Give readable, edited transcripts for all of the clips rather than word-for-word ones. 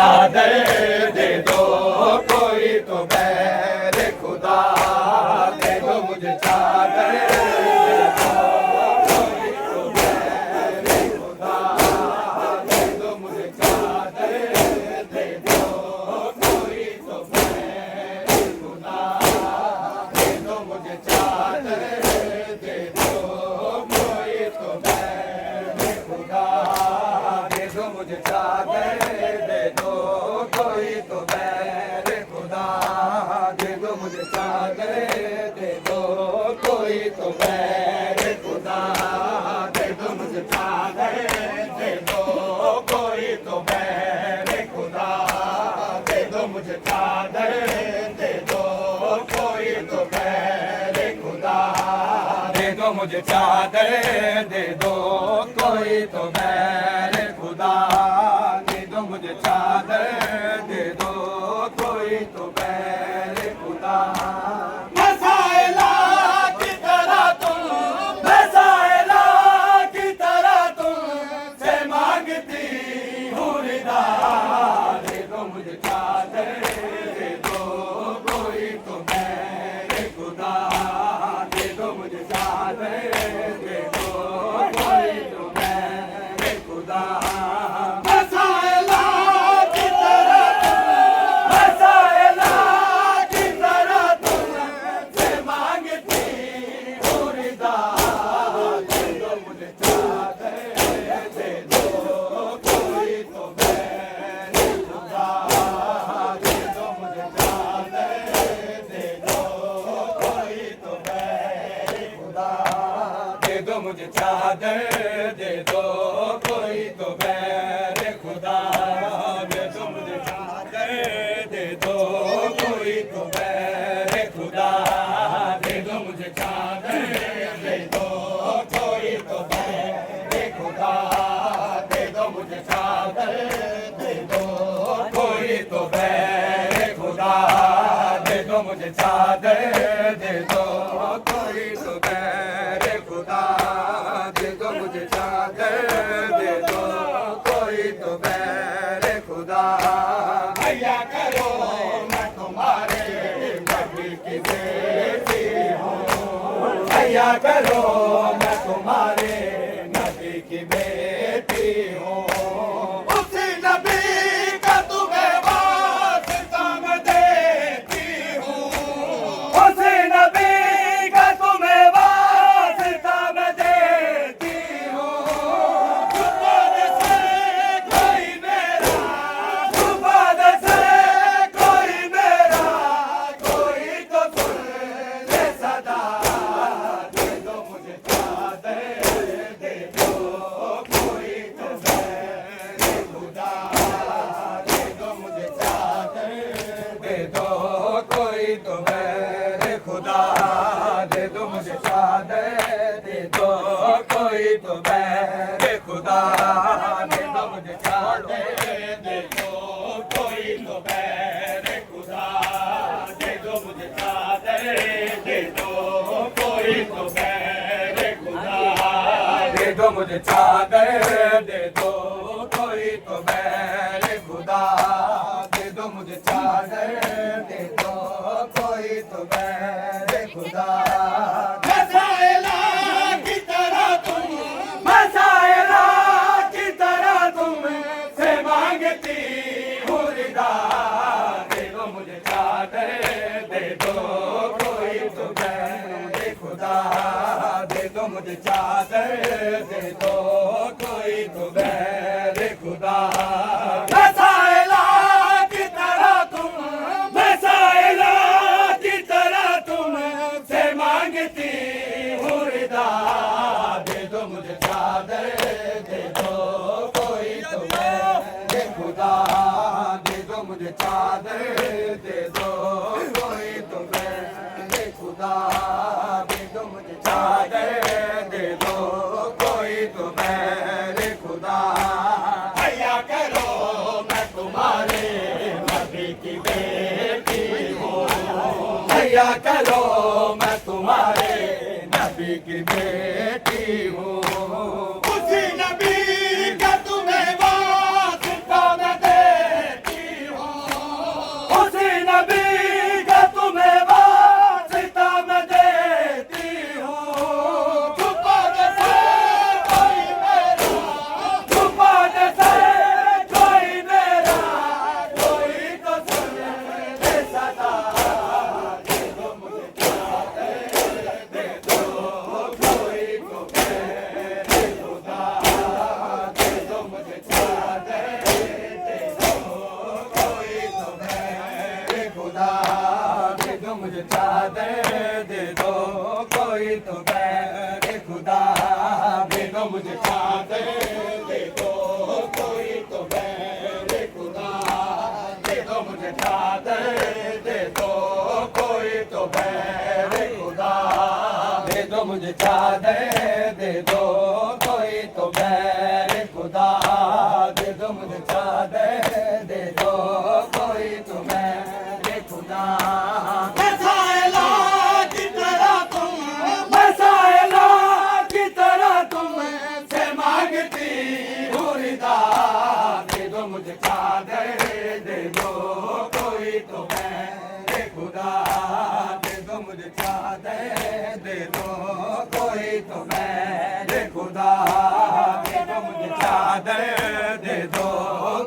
चादर दे दो कोई तो बैर खुदा दे दो मुझे चादर दे दो कोई तो बैर खुदा दे दो मुझे चादर दे दो कोई तो बैर खुदा दे दो मुझे चादर दे दो कोई तो बैर खुदा दे दो मुझे चादर दे दो कोई तो बैर खुदा दे दो मुझे चादर दे दो कोई तो बैर खुदा दे दो मुझे चादर दे दो कोई तो बैर खुदा दे दो मुझे चादर दे दो कोई तो बैर खुदा दे दो मुझे चादर दे दो कोई तो बैर खुदा दे दो मुझे चादर दे दो कोई तो बैर खुदा मसाइला की तरह तुम मसाइला की तरह तुम से मांगती हूँ रिदा दे दो मुझे चादर दे दो कोई तो बैर खुदा दे दो मुझे चादर दे दो कोई तो बैर खुदा मसाइला की तरह तुम से मांगती हूँ रिदा दे दो मुझे चादर दे दो कोई तो बैर खुदा दे दो मुझे चादर दे दो कोई तो बैर खुदा दे दो मुझे चादर दे दो कोई तो बैर खुदा दे दो मुझे चादर दे दो कोई तो बैर खुदा दे दो मुझे चादर दे दो कोई तो बैर खुदा दे दो मुझे चादर दे दो कोई तो बैर खुदा दे दो मुझे चादर दे दो कोई तो बैर खुदा दे दो मुझे चादर दे दो कोई तो बैर खुदा भैया करो मैं तुम्हारे नबी की बेटी हूँ भैया करो मैं तुम्हारे नबी की बेटी हूँ उस नबी का तुम्हें वास्ता मैं देती हूँ उस नबी का तुम्हें वास्ता मैं देती हूँ जुबान से कोई मेरा जुबान से कोई मेरा कोई तो सुन ले सदा दे दो मुझे चादर दे दो कोई तो बैर खुदा दे दो मुझे चादर दे दो कोई तो बैर खुदा दे दो मुझे चादर दे दो कोई तो बैर खुदा दे दो मुझे चादर दे दो कोई तो बैर खुदा दे दो मुझे चादर दे दो कोई तो बैर खुदा दे दो मुझे चादर दे दो कोई तो बैर खुदा दे दो मुझे चादर दे दो कोई तो बैर खुदा मसाइला की तरह तुम मसाइला की तरह तुम से मांगती हूँ रिदा दे दो मुझे चादर दे दो कोई तो बैर खुदा दे दो मुझे चादर दे दो कोई तो बैर खुदा मसाइला की तरह तुम मसाइला की तरह तुम से मांगती हूँ रिदा दे दो मुझे चादर दे दो कोई तो बैर खुदा दे दो मुझे चादर दे दो कोई तो बैर खुदा दे दो मुझे चादर दे दो कोई तो बैर खुदा भैया करो मैं तुम्हारे नबी की बेटी हूँ भैया करो मैं तुम्हारे नबी की बेटी हूँ उसी नबी का तुम्हें वास्ता मैं देती मुझे चादर दे दो कोई तो बैर खुदा दे दो मुझे चादर दे दो कोई तो बैर खुदा दे दो मुझे चादर दे दो कोई तो बैर खुदा मसाइला की तरह तुम से मांगती हूँ रिदा दे दो मुझे चादर दे दो कोई तो बैर खुदा दे दो मुझे चादर दे दो कोई तो बैर खुदा दे दो मुझे चादर दे दो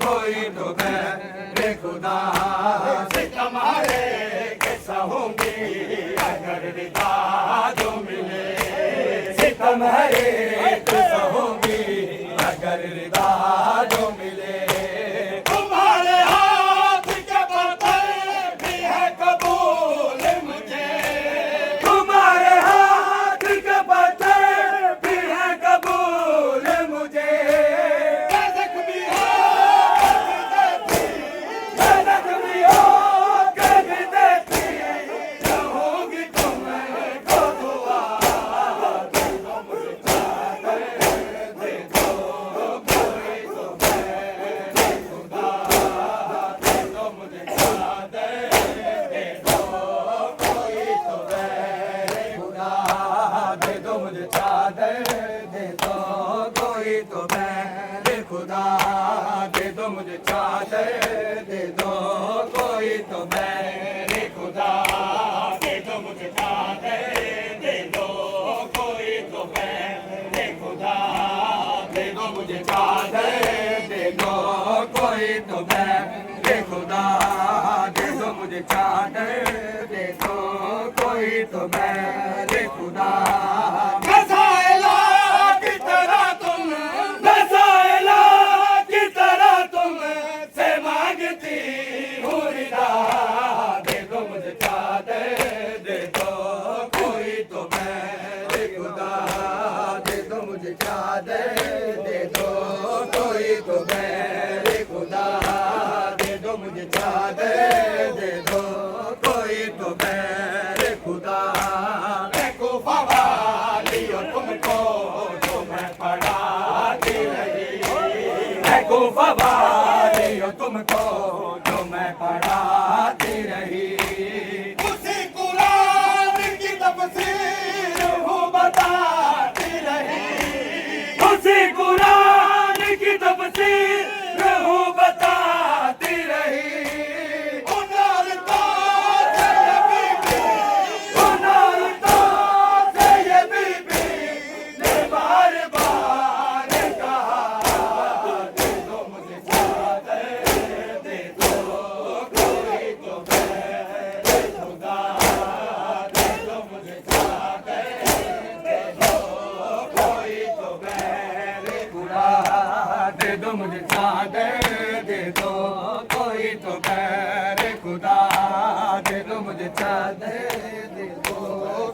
कोई तो बैर खुदा तुम्हारे कैसा होंगी अगर रिदा जो मिले तुम्हारे कैसा होंगी अगर रिदा जो मिले तुम्हारे हाथ के बर्तन भी है कबूल मुझे तुम्हारे हाथ के बर्तन भी है कबूल मुझे जख्मी हो कभी देती रहूंगी तुमको दुआ दे दो मुझे चादर दे दो कोई तो बैर खुदा दे दो मुझे चादर दे दो कोई तो बैर खुदा दे दो मुझे चादर दे दो कोई तो बैर खुदा दे दो मुझे चादर दे दो कोई तो बैर खुदा दे दो मुझे चादर दे दो कोई तो बैर खुदा दे दो मुझे चादर दे दो कोई तो बैर खुदा दे दो मुझे चादर दे दो कोई तो बैर खुदा मसाइला की तरह तुम से मांगती हूँ रिदा दे दो मुझे चादर दे दो कोई तो बैर खुदा दे दो मुझे चादर दे दो कोई तो बैर खुदा दे दो मुझे चादर दे दो कोई तो बैर खुदा मैं को फवाली और तुमको जो मैं पढ़ाती रही मैं को फवाली और तुमको जो मैं पढ़ाती रही उसी कुरान की तफसीर हूँ बताती रही उसी कुरान की तफसीर हूँ बताती रही उनार तो से ये बीबी ने बार बार कहा दे दो मुझे चादर दे दो कोई तो बैर खुदा दे दो मुझे चादर दे दो कोई तो बैर खुदा दे दो मुझे चादर दे दो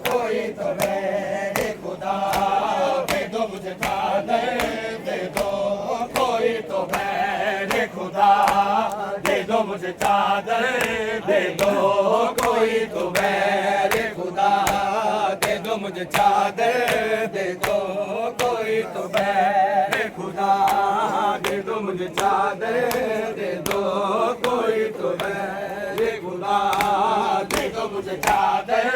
कोई तो बैर खुदा दे दो मुझे चादर दे दो कोई तो बैर खुदा दे दो मुझे चादर दे दो कोई तो बैर खुदा दे दो मुझे चादर दे दो कोई तो बैर खुदा दे दो मुझे चादर दे दो कोई तो बैर खुदा दे दो मुझे चादर दे दो कोई तो बैर खुदा दे दो मुझे चादर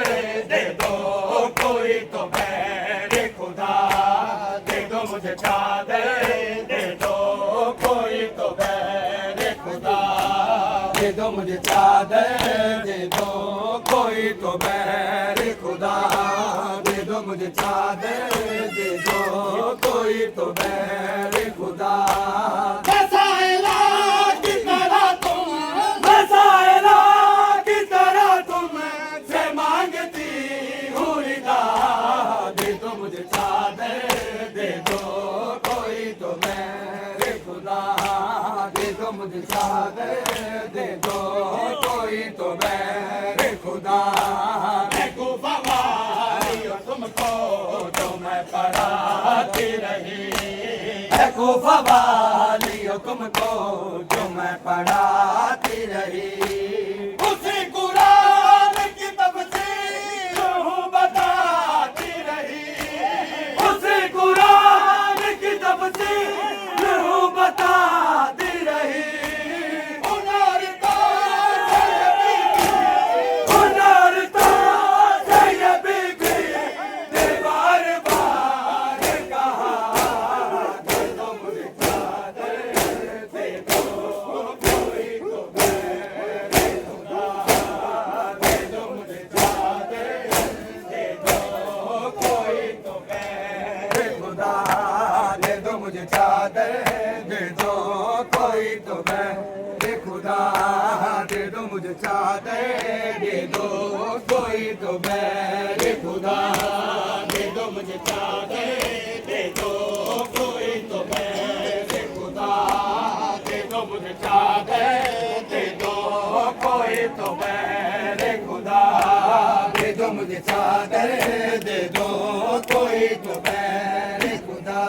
दे दो कोई तो बैर खुदा दे दो मुझे चादर दे दो कोई तो बैर खुदा दे दो मुझे चादर दे दो कोई तो बैर खुदा दे दो मुझे चादर दे दो कोई तो बैर खुदा मसाइला की तरह तुम से मांगती हूँ रिदा दे दो मुझे चादर दे दो कोई तो बैर खुदा दे दो मुझे चादर दे दो कोई तो बैर खुदा मैं को फवाली और तुमको जो मैं पढ़ाती रही मैं को फवाली और तुमको जो मैं पढ़ाती रही खुदा दे दो मुझे चादर दे दो कोई तो मेरे खुदा दे दो मुझे चादर दे दो कोई तो मेरे खुदा दे दो मुझे चादर दे दो कोई तो मेरे खुदा दे दो मुझे चादर दे दो कोई तो मेरे खुदा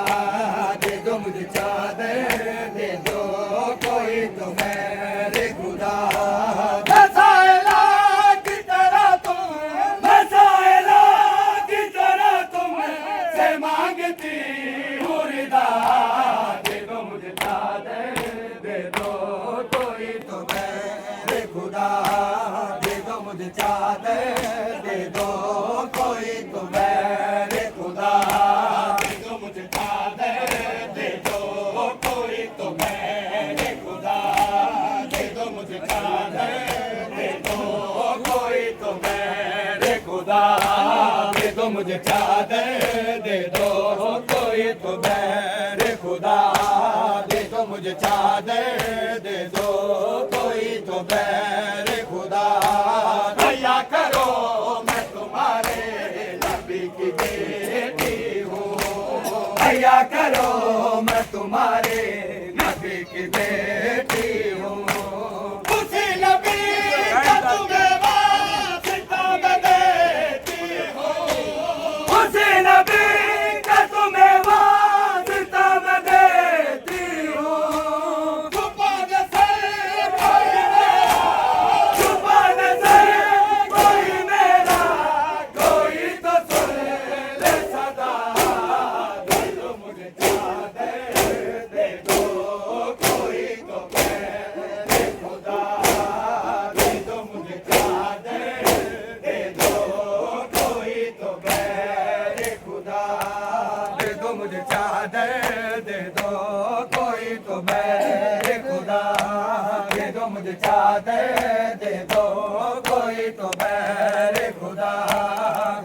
दे दो मुझे चादर दे दो कोई तो मेरे खुदा मसाइला की तरह तुम से मांगती हूँ रिदा दे दो मुझे चादर दे दो कोई तो मेरे खुदा दे दो मुझे चादर दे दो कोई तो मेरे खुदा दे दो मुझे चादर दे दो कोई तो मेरे खुदा दे दो मुझे चादर दे दो कोई तो मेरे खुदा दे दो मुझे चादर दे दो कोई तो मेरे खुदा दे दो मुझे चादर दे दो कोई तो मेरे खुदा दया करो मैं तुम्हारे नबी की बेटी हूँ दया करो मैं तुम्हारे नबी की बेटी हूँ उसी नबी का तुम्हें वास्ता मैं देती हूँ उसी नबी का तुम्हें वास्ता मैं देती हूँ छुपा नजर कोई मेरा कोई तो सुन ले सदा दे दो मुझे चादर दे दो कोई तो मेरे खुदा दे दो मुझे चादर दे दो कोई तो मेरे खुदा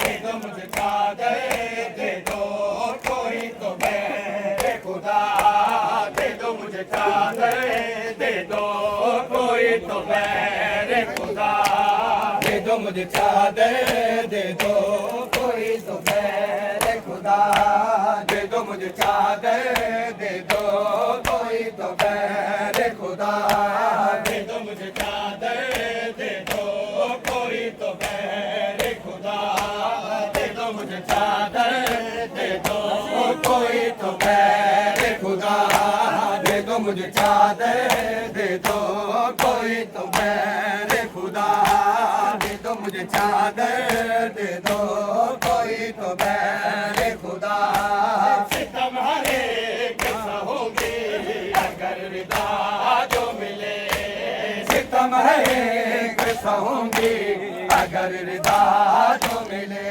दे दो मुझे चादर दे दो कोई तो मेरे खुदा दे दो मुझे चादर दे दो कोई तो मेरे खुदा दे दो मुझे चादर दे दो कोई तो मेरे खुदा दे दो मुझे चादर दे दो कोई तो मेरे खुदा दे दो मुझे चादर दे दो कोई तो मेरे खुदा दे दो मुझे चादर दे दो कोई तो मेरे खुदा दे दो मुझे चादर दे दो कोई तो मेरे खुदा दे दो मुझे चादर दे दो कोई तो मेरे खुदा दे दो मुझे चादर दे दो कोई तो मेरे खुदा दे दो मुझे चादर दे दो कोई तो मेरे खुदा सितम हरे कैसा होगी अगर रिदा जो मिले सितम हरे कैसा होंगी अगर रिदा जो मिले